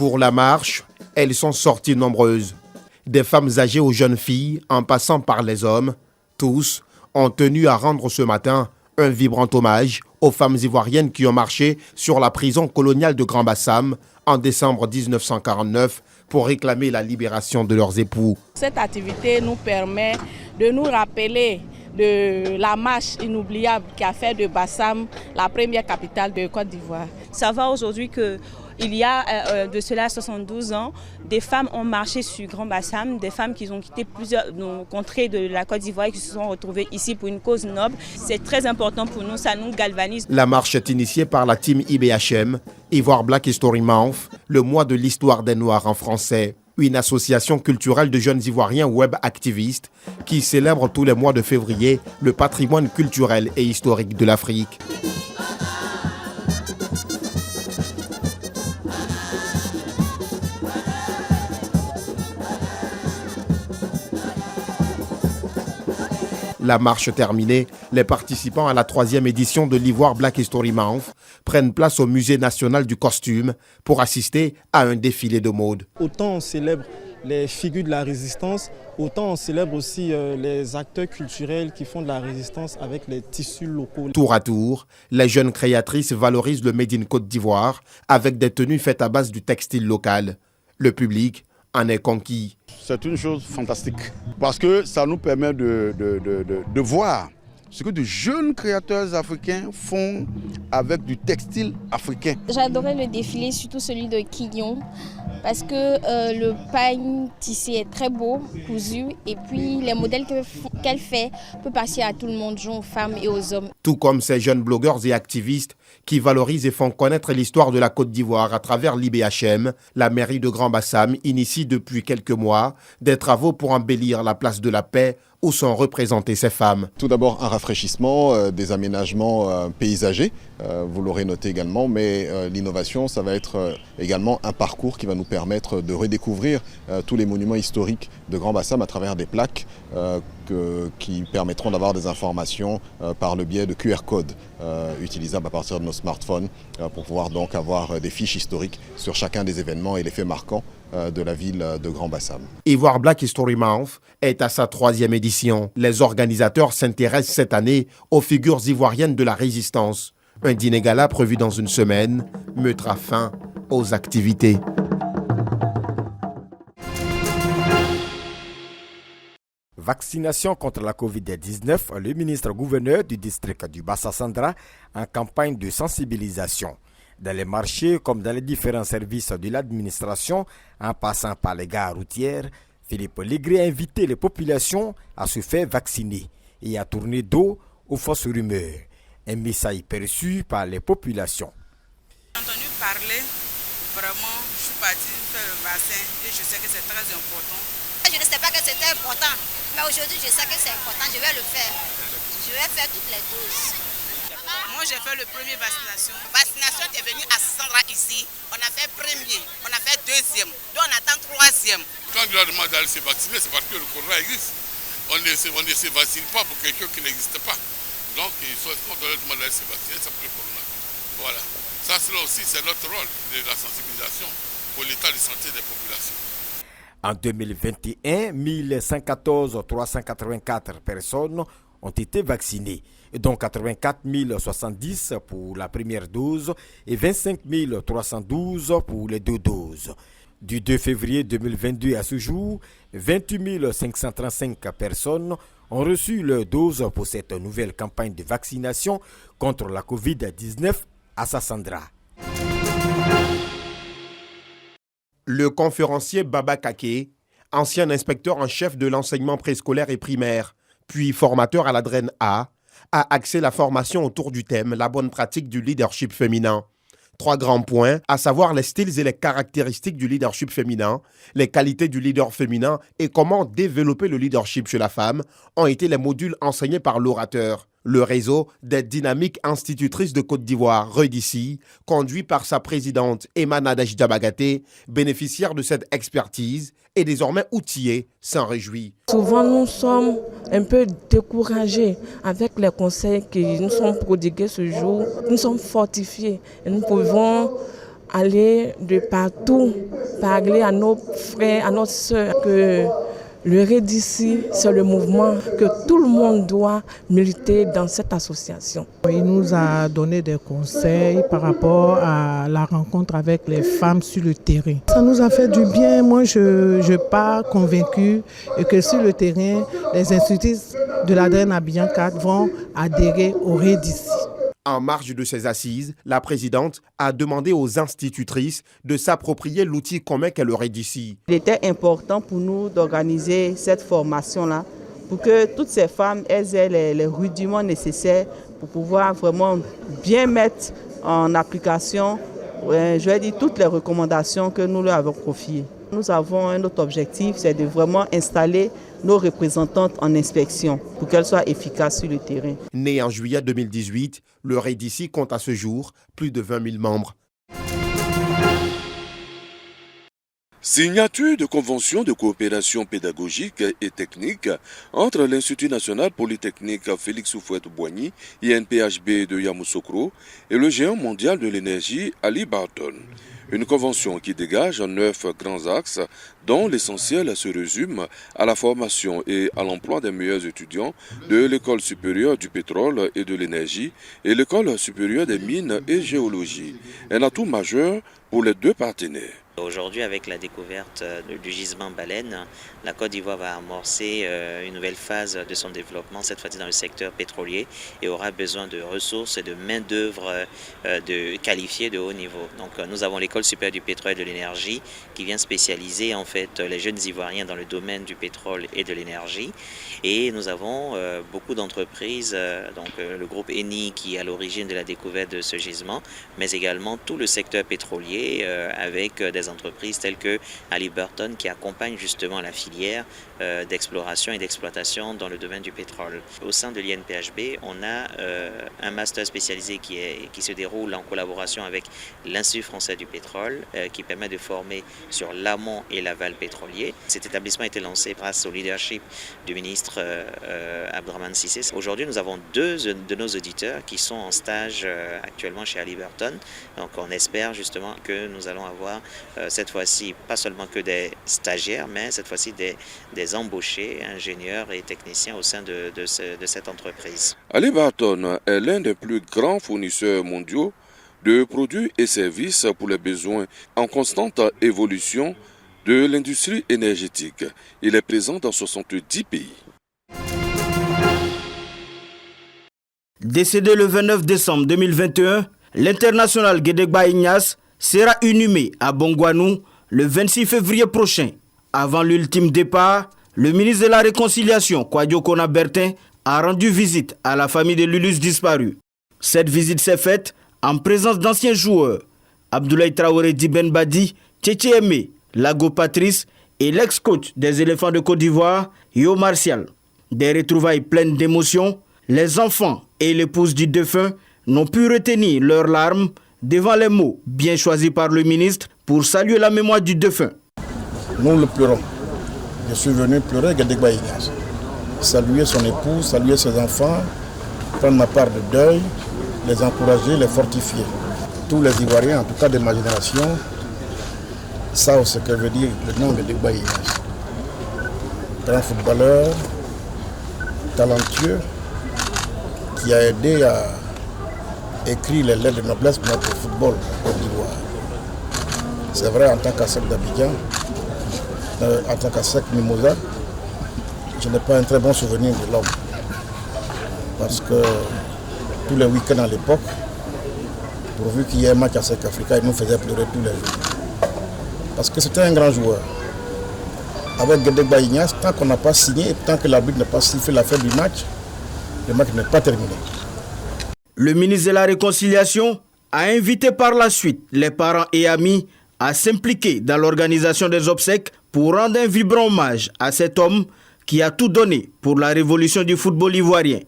Pour la marche, elles sont sorties nombreuses. Des femmes âgées aux jeunes filles, en passant par les hommes, tous ont tenu à rendre ce matin un vibrant hommage aux femmes ivoiriennes qui ont marché sur la prison coloniale de Grand-Bassam en décembre 1949 pour réclamer la libération de leurs époux. Cette activité nous permet de nous rappeler de la marche inoubliable qui a fait de Bassam la première capitale de Côte d'Ivoire. Savoir aujourd'hui qu'il y a de cela 72 ans, des femmes ont marché sur Grand Bassam, des femmes qui ont quitté plusieurs contrées de la Côte d'Ivoire et qui se sont retrouvées ici pour une cause noble. C'est très important pour nous, ça nous galvanise. La marche est initiée par la team IBHM, Ivoire Black History Month, le mois de l'histoire des Noirs en français. Une association culturelle de jeunes Ivoiriens web activistes qui célèbre tous les mois de février le patrimoine culturel et historique de l'Afrique. La marche terminée, les participants à la 3e édition de l'Ivoire Black History Month prennent place au Musée national du costume pour assister à un défilé de mode. Autant on célèbre les figures de la résistance, autant on célèbre aussi les acteurs culturels qui font de la résistance avec les tissus locaux. Tour à tour, les jeunes créatrices valorisent le Made in Côte d'Ivoire avec des tenues faites à base du textile local. Le public en est conquis. C'est une chose fantastique parce que ça nous permet de voir ce que de jeunes créateurs africains font avec du textile africain. J'adorais le défilé, surtout celui de Quignon, parce que le pagne tissé est très beau, cousu, et puis les modèles qu'elle fait peuvent passer à tout le monde, aux femmes et aux hommes. Tout comme ces jeunes blogueurs et activistes qui valorisent et font connaître l'histoire de la Côte d'Ivoire à travers l'IBHM, la mairie de Grand-Bassam initie depuis quelques mois des travaux pour embellir la place de la paix où sont représentées ces femmes. Tout d'abord un rafraîchissement, des aménagements paysagers, vous l'aurez noté également, mais l'innovation, ça va être également un parcours qui va nous permettre de redécouvrir tous les monuments historiques de Grand-Bassam à travers des plaques qui permettront d'avoir des informations par le biais de QR codes utilisables à partir de nos smartphones pour pouvoir donc avoir des fiches historiques sur chacun des événements et les faits marquants de la ville de Grand-Bassam. Ivoire Black History Month est à sa 3e édition. Les organisateurs s'intéressent cette année aux figures ivoiriennes de la résistance. Un dîner gala prévu dans une semaine mettra fin aux activités. Vaccination contre la Covid-19, le ministre-gouverneur du district du Bassa-Sandra en campagne de sensibilisation. Dans les marchés comme dans les différents services de l'administration, en passant par les gares routières, Philippe Légré a invité les populations à se faire vacciner et à tourner dos aux fausses rumeurs. Un message perçu par les populations. J'ai entendu parler, vraiment, je suis partie faire le vaccin et je sais que c'est très important. Je ne sais pas que c'était important, mais aujourd'hui je sais que c'est important, je vais le faire. Je vais faire toutes les doses. Moi j'ai fait le premier vaccination. Vaccination est venue à Sandra ici, on a fait premier, on a fait deuxième, donc on attend troisième. Quand on leur demande d'aller se vacciner, c'est parce que le corona existe. On ne se vaccine pas pour quelqu'un qui n'existe pas. Donc on leur demande d'aller se vacciner, c'est pour le corona. Voilà. Ça aussi c'est notre rôle de la sensibilisation pour l'état de santé des populations. En 2021, 1114 384 personnes ont été vaccinées, dont 84 070 pour la première dose et 25 312 pour les 2 doses. Du 2 février 2022 à ce jour, 28 535 personnes ont reçu leur dose pour cette nouvelle campagne de vaccination contre la Covid-19 à Sassandra. Le conférencier Baba Kake, ancien inspecteur en chef de l'enseignement préscolaire et primaire, puis formateur à l'ADREN A axé la formation autour du thème « La bonne pratique du leadership féminin ». 3 grands points, à savoir les styles et les caractéristiques du leadership féminin, les qualités du leader féminin et comment développer le leadership chez la femme, ont été les modules enseignés par l'orateur. Le réseau des dynamiques institutrices de Côte d'Ivoire, REDICI, conduit par sa présidente Emma Nadège Diabagaté, bénéficiaire de cette expertise et désormais outillée, s'en réjouit. Souvent, nous sommes un peu découragés avec les conseils qui nous sont prodigués ce jour. Nous sommes fortifiés et nous pouvons aller de partout, parler à nos frères, à nos sœurs que le REDICI, c'est le mouvement que tout le monde doit militer dans cette association. Il nous a donné des conseils par rapport à la rencontre avec les femmes sur le terrain. Ça nous a fait du bien. Moi, je pars convaincue que sur le terrain, les institutrices de l'ADN Abidjan 4 vont adhérer au REDICI. En marge de ces assises, la présidente a demandé aux institutrices de s'approprier l'outil commun qu'est le REDICI. Il était important pour nous d'organiser cette formation-là pour que toutes ces femmes aient les rudiments nécessaires pour pouvoir vraiment bien mettre en application, je vais dire, toutes les recommandations que nous leur avons confiées. Nous avons un autre objectif, c'est de vraiment installer nos représentantes en inspection pour qu'elles soient efficaces sur le terrain. Né en juillet 2018, le REDICI compte à ce jour plus de 20 000 membres. Signature de convention de coopération pédagogique et technique entre l'Institut national polytechnique Félix Houphouët-Boigny, INPHB de Yamoussoukro, et le géant mondial de l'énergie Halliburton. Une convention qui dégage 9 grands axes dont l'essentiel se résume à la formation et à l'emploi des meilleurs étudiants de l'École supérieure du pétrole et de l'énergie et l'École supérieure des mines et géologie. Un atout majeur pour les deux partenaires. Aujourd'hui, avec la découverte du gisement baleine, la Côte d'Ivoire va amorcer une nouvelle phase de son développement, cette fois-ci dans le secteur pétrolier, et aura besoin de ressources et de main-d'œuvre qualifiée de haut niveau. Donc, nous avons l'École supérieure du pétrole et de l'énergie qui vient spécialiser en fait les jeunes Ivoiriens dans le domaine du pétrole et de l'énergie. Et nous avons beaucoup d'entreprises, donc le groupe Eni qui est à l'origine de la découverte de ce gisement, mais également tout le secteur pétrolier avec des entreprises telles que Halliburton qui accompagne justement la filière d'exploration et d'exploitation dans le domaine du pétrole. Au sein de l'INPHB, on a un master spécialisé qui se déroule en collaboration avec l'Institut français du pétrole qui permet de former sur l'amont et l'aval pétrolier. Cet établissement a été lancé grâce au leadership du ministre Abdrahmane Cissé. Aujourd'hui, nous avons 2 de nos auditeurs qui sont en stage actuellement chez Halliburton. Donc on espère justement que nous allons avoir cette fois-ci pas seulement que des stagiaires, mais cette fois-ci des embauchés, ingénieurs et techniciens au sein de cette entreprise. Halliburton est l'un des plus grands fournisseurs mondiaux de produits et services pour les besoins en constante évolution de l'industrie énergétique. Il est présent dans 70 pays. Décédé le 29 décembre 2021, l'international Guédegba Ignace sera inhumé à Bongouanou le 26 février prochain. Avant l'ultime départ, le ministre de la Réconciliation, Kwadjo Kona Bertin, a rendu visite à la famille de Lulus disparu. Cette visite s'est faite en présence d'anciens joueurs, Abdoulaye Traoré Diben Badi, Tchétché Aimé, Lago Patrice et l'ex-coach des éléphants de Côte d'Ivoire, Yo Martial. Des retrouvailles pleines d'émotions, les enfants et l'épouse du défunt n'ont pu retenir leurs larmes devant les mots bien choisis par le ministre pour saluer la mémoire du défunt. Nous le pleurons. Je suis venu pleurer Guédegba Ignace. Saluer son épouse, saluer ses enfants, prendre ma part de deuil, les encourager, les fortifier. Tous les Ivoiriens, en tout cas de ma génération, savent ce que veut dire le nom de Guédegba Ignace. Grand footballeur, talentueux, qui a aidé à écrire les lettres de noblesse pour notre football en Côte d'Ivoire. C'est vrai, en tant qu'ASEC d'Abidjan, en tant qu'ASEC Mimosa, je n'ai pas un très bon souvenir de l'homme. Parce que tous les week-ends à l'époque, pourvu qu'il y ait un match ASEC Africa, il nous faisait pleurer tous les jours. Parce que c'était un grand joueur. Avec Guédegba Ignace, tant qu'on n'a pas signé, tant que l'arbitre n'a pas sifflé la fin du match, le match n'est pas terminé. Le ministre de la Réconciliation a invité par la suite les parents et amis à s'impliquer dans l'organisation des obsèques pour rendre un vibrant hommage à cet homme qui a tout donné pour la révolution du football ivoirien.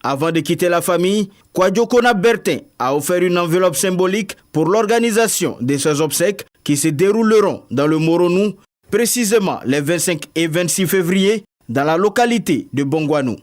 Avant de quitter la famille, Kwadjo Kona Bertin a offert une enveloppe symbolique pour l'organisation de ces obsèques qui se dérouleront dans le Moronou, précisément les 25 et 26 février, dans la localité de Bongouanou.